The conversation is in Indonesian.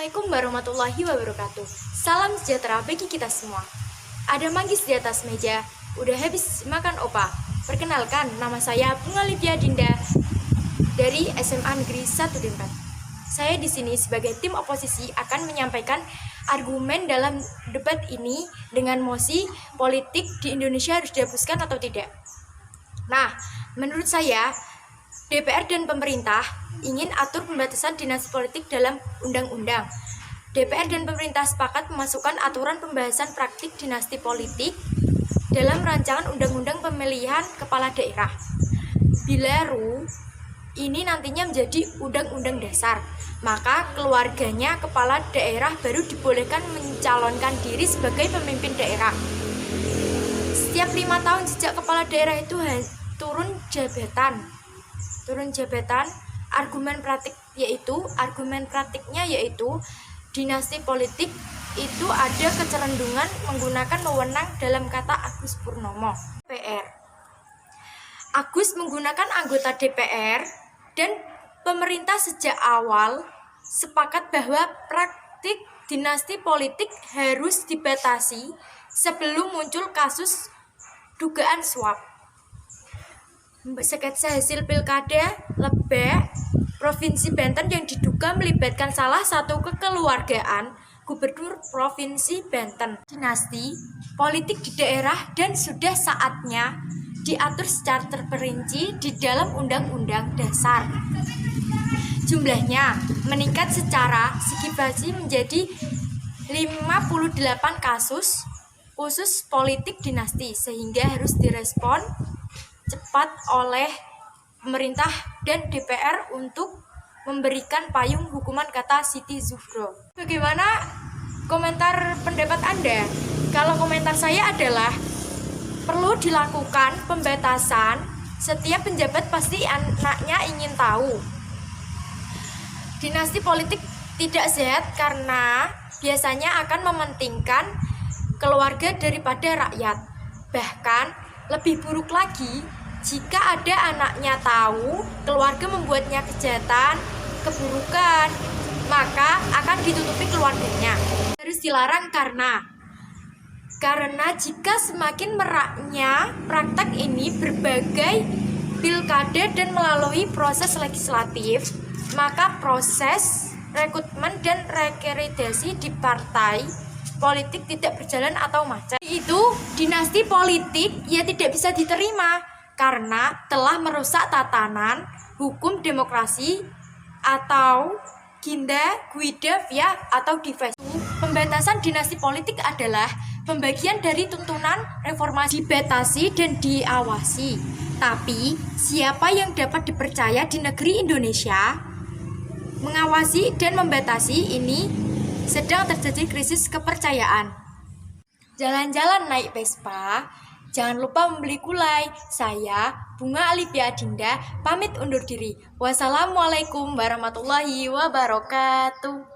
Assalamualaikum warahmatullahi wabarakatuh. Salam sejahtera bagi kita semua. Ada manggis di atas meja, udah habis makan opa. Perkenalkan, nama saya Bunga Livia Dinda dari SMA Negeri 1 Denpasar. Saya di sini sebagai tim oposisi akan menyampaikan argumen dalam debat ini dengan mosi politik di Indonesia harus dihapuskan atau tidak. Nah, menurut saya DPR dan pemerintah ingin atur pembatasan dinasti politik dalam undang-undang. DPR dan pemerintah sepakat memasukkan aturan pembahasan praktik dinasti politik dalam rancangan undang-undang pemilihan kepala daerah. Bila RUU ini nantinya menjadi undang-undang dasar, maka keluarganya kepala daerah baru dibolehkan mencalonkan diri sebagai pemimpin daerah. Setiap 5 tahun sejak kepala daerah itu turun jabatan, argumen praktiknya yaitu dinasti politik itu ada kecenderungan menggunakan wewenang dalam kata Agus Purnomo. DPR. Agus menggunakan anggota DPR dan pemerintah sejak awal sepakat bahwa praktik dinasti politik harus dibatasi sebelum muncul kasus dugaan suap. Sketsa hasil pilkada Lebak, Provinsi Banten yang diduga melibatkan salah satu kekeluargaan Gubernur Provinsi Banten. Dinasti politik di daerah dan sudah saatnya diatur secara terperinci di dalam Undang-Undang Dasar. Jumlahnya meningkat secara signifikan menjadi 58 kasus khusus politik dinasti, sehingga harus direspon cepat oleh pemerintah dan DPR untuk memberikan payung hukuman, kata Siti Zuhro. Bagaimana komentar pendapat Anda? Kalau komentar saya adalah perlu dilakukan pembatasan. Setiap penjabat pasti anaknya ingin tahu. Dinasti politik tidak sehat karena biasanya akan mementingkan keluarga daripada rakyat. Bahkan lebih buruk lagi jika ada anaknya tahu keluarga membuatnya kejahatan, keburukan, maka akan ditutupi keluarganya. Harus dilarang karena jika semakin meraknya praktek ini berbagai pilkada dan melalui proses legislatif, maka proses rekrutmen dan rekrutasi di partai politik tidak berjalan atau macet. Itu dinasti politik ya tidak bisa diterima karena telah merusak tatanan hukum demokrasi atau ginda guida via atau device. Pembatasan dinasti politik adalah pembagian dari tuntunan reformasi, dibatasi dan diawasi. Tapi siapa yang dapat dipercaya di negeri Indonesia mengawasi dan membatasi ini? Sedang terjadi krisis kepercayaan. Jalan-jalan naik Vespa, jangan lupa membeli kulai. Saya, Bunga Livia Dinda, pamit undur diri. Wassalamualaikum warahmatullahi wabarakatuh.